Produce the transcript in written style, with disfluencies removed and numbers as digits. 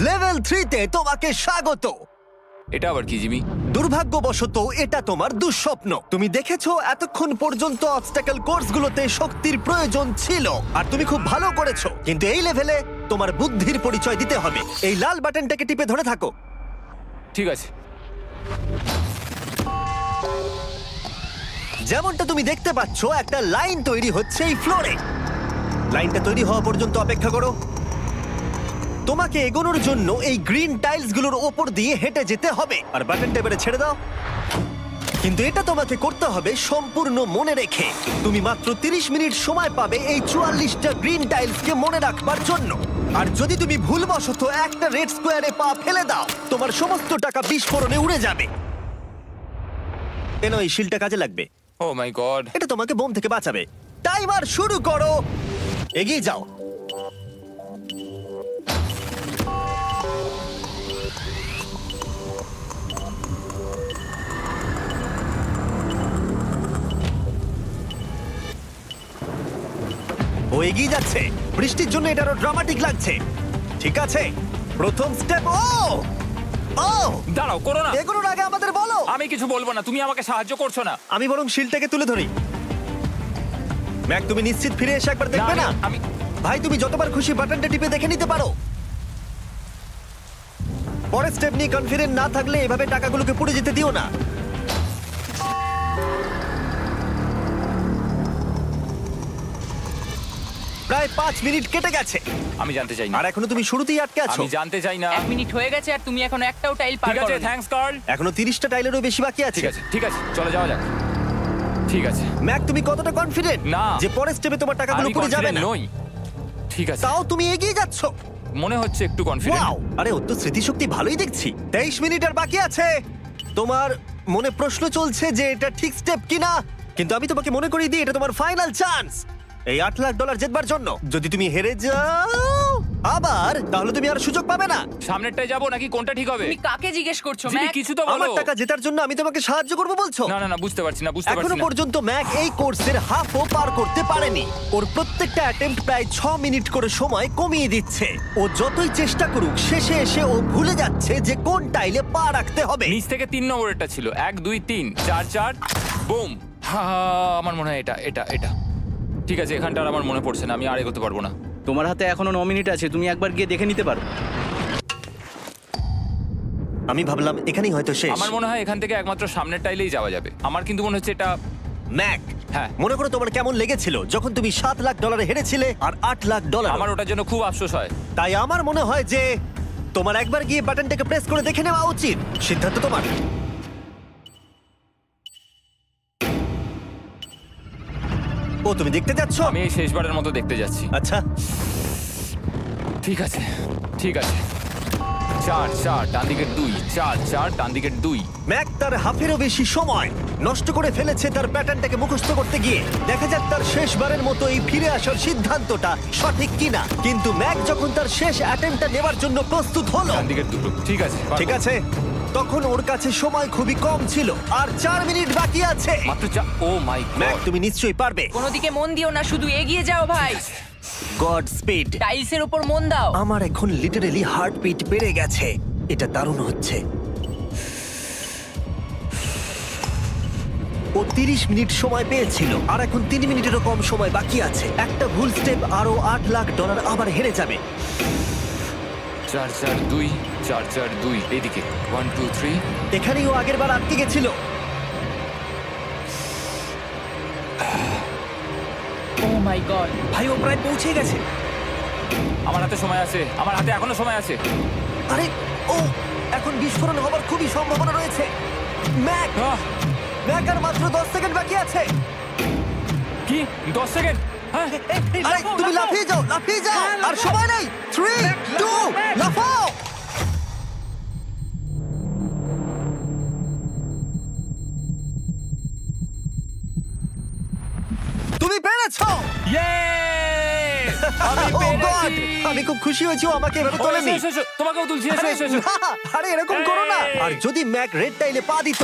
Level 3 তে তোমাকে স্বাগত। এটা আবার কি জিমি? দুর্ভাগ্যবশত এটা তোমার দুঃস্বপ্ন। তুমি দেখেছো এতক্ষণ পর্যন্ত অবস্টাকল কোর্সগুলোতে শক্তির প্রয়োজন ছিল আর তুমি খুব ভালো করেছো, কিন্তু এই লেভেলে তোমার বুদ্ধির পরিচয় দিতে হবে। এই লাল বাটনটাকে টিপে ধরে থাকো। ঠিক আছে। যেমনটা তুমি দেখতে পাচ্ছ একটা লাইন তৈরি হচ্ছে এই ফ্লোরে। লাইনটা তৈরি হওয়া পর্যন্ত অপেক্ষা করো। তোমাকে এগোনোর জন্য এই গ্রিন টাইলসগুলোর ওপর দিয়ে হেঁটে যেতে হবে। আর বাটনটা এবারে ছেড়ে দাও। কিন্তু এটা তোমাকে করতে হবে সম্পূর্ণ মনে রেখে। তুমি মাত্র 30 মিনিট সময় পাবে এই 44টা গ্রিন টাইলসকে মনে রাখবার জন্য। আর যদি তুমি ভুলবশত একটা রেড স্কোয়ারে পা ফেলে দাও, তোমার সমস্ত টাকা বিস্ফোরণে উড়ে যাবে। কেন এই শিলটা কাজে লাগবে। ও মাই গড। এটা তোমাকে বোম থেকে বাঁচাবে। টাইমার শুরু করো, এগিয়ে যাও। ও এগিয়ে যাচ্ছে। বৃষ্টির জন্য এটা আরো ড্রামাটিক লাগছে। ঠিক আছে, প্রথম স্টেপ। ও দাঁড়াও, করো না। এগুলোর আগে আমাদের বলো। আমি কিছু বলবো না, তুমি আমাকে সাহায্য করছো না। আমি বরং শিলটাকে তুলে ধরি। ম্যাক, তুমি নিশ্চিত ফিরে এসে একবার দেখবে না? আমি ভাই, তুমি যতবার খুশি বাটনটা টিপে দেখে নিতে পারো। পরের স্টেপ নিয়ে কনফিডেন্ট না থাকলে এভাবে টাকাগুলোকে পুড়ে যেতে দিও না। প্রায় 5 মিনিট কেটে গেছে। আমি জানতে চাই না। আর এখনো তুমি শুরুতেই আটকে আছো। আমি জানতে চাই না। 1 মিনিট হয়ে গেছে আর তুমি এখনো একটাও টাইল পার ঠিক আছে, করোনি। Thanks Carl. এখনো 30টা টাইলেরও বেশি বাকি আছে। ঠিক আছে, ঠিক আছে, চলে যাওয়া যাক। ঠিক আছে। ম্যাক, তুমি কতটা কনফিডেন্ট না। যে পরের স্টেপে তোমার টাকাগুলো আমি পুড়ে যাবে confident না? নই। ঠিক আছে, তাও তুমি এগিয়ে যাচ্ছ। মনে হচ্ছে একটু কনফিডেন্ট। ওয়াও! আরে ওর তো স্মৃতিশক্তি ভালোই দেখছি। 23 মিনিট আর বাকি আছে। তোমার মনে প্রশ্ন চলছে যে এটা ঠিক স্টেপ কিনা, কিন্তু আমি তোমাকে মনে করিয়ে দিই এটা তোমার ফাইনাল চান্স এই $8 লাখ জেতবার জন্য। যদি তুমি হেরে যাও আবার, তাহলে তুমি আর সুযোগ পাবে না। সামনেরটায় যাবো নাকি কোনটা ঠিক হবে? তুমি কাকে জিজ্ঞেস করছো জিমি, ম্যাক? কিছু তো আমার বলো। টাকা জেতার জন্য আমি তোমাকে সাহায্য করব বলছো? না না না, বুঝতে পারছি না, বুঝতে এখনো পারছি না। পর্যন্ত ম্যাক এই কোর্সের হাফও পার করতে পারেনি। ওর প্রত্যেকটা অ্যাটেম্প্ট প্রায় 6 মিনিট করে সময় কমিয়ে দিচ্ছে। ও যতই চেষ্টা করুক, শেষে এসে ও ভুলে যাচ্ছে যে কোন টাইলে পা রাখতে হবে। নিচ থেকে 3 নম্বরেরটা ছিল 1 2 3 4 4 বুম। আমার মনে হয় এটা এটা এটা ঠিক আছে। এখানটা আর আমার মনে পড়ছে না, আমি আর এগোতে পারবো না। তোমার হাতে এখনো 9 মিনিট আছে, তুমি একবার গিয়ে দেখে নিতে পারো। আমি ভাবলাম এখানেই হয়তো শেষ। আমার মনে হয় এখান থেকে একমাত্র সামনের টাইলেই যাওয়া যাবে। আমার কিন্তু মনে হচ্ছে এটা। ম্যাক, হ্যাঁ। মনে করো তোমার কেমন লেগেছিল যখন তুমি $7 লাখ হেরেছিলে আর $8 লাখ। আমার ওটার জন্য খুব আফসোস হয়। তাই আমার মনে হয় যে তোমার একবার গিয়ে বাটনটাকে প্রেস করে দেখে নেওয়া উচিত। সিদ্ধান্ত তোমার। ও, তুমি দেখতে যাচ্ছ? আমি এই শেষবারের মতো দেখতে যাচ্ছি। আচ্ছা, ঠিক আছে, ঠিক আছে। 4 4 ডান দিকের 2, 4 4 ডান দিকের 2। ম্যাক তার হাফেরও বেশি সময় নষ্ট করে ফেলেছে তার প্যাটার্নটাকে মুখস্থ করতে গিয়ে। দেখা যাক তার শেষবারের মতো এই ফিরে আসার সিদ্ধান্তটা সঠিক কিনা। কিন্তু ম্যাক যখন তার শেষ অ্যাটেম্পটা নেবার জন্য প্রস্তুত হলো, ডান দিকের 2। ঠিক আছে, ঠিক আছে, তখন ওর কাছে সময় খুবই কম ছিল আর 4 মিনিট বাকি আছে। মাত্র 4। ও মাই ম্যাক, গড। তুমি নিশ্চয়ই পারবে। কোনো দিকে মন দিও না, শুধু এগিয়ে যাও ভাই। God speed. টাইলসের উপর মন দাও। আমার এখন লিটারালি হার্টবিট বেড়ে গেছে। এটা দারুণ হচ্ছে। ও 30 মিনিট সময় পেয়েছিল আর এখন 3 মিনিটেরও কম সময় বাকি আছে। একটা ভুল স্টেপ আরো $8 লাখ আবার হেরে যাবে। 4 4 2 4 4 2 এইদিকে 1 2 3। এখানেই ও আগের বার আটকে গেছিল। ও মাই গড, ভাই, ও প্রায় পৌঁছে গেছে। আমার হাতে সময় আছে, আমার হাতে এখনো সময় আছে। আরে, ও এখন বিস্ফোরণ হবার খুবই সম্ভাবনা রয়েছে। ম্যাক, ম্যাক আর মাত্র 10 সেকেন্ড বাকি আছে। কি 10 সেকেন্ড? হ্যাঁ, আরে তুমি লাফিয়ে যাও, লাফিয়ে যাও। আর সময় নেই। 3 2 লাফাও। তুমি পেরেছো। ইয়ে! আমি Oh God! পেরেছি। আমি খুব খুশি হয়েছি ও আমাকে এভাবে ও, তোলেনি। এসো, এসো, এসো। তোমাকেও তুলছি, এসো আরে এসো এসো। না, আরে এরকম করো না। এই! আর যদি ম্যাক রেড টাইলে পা দিত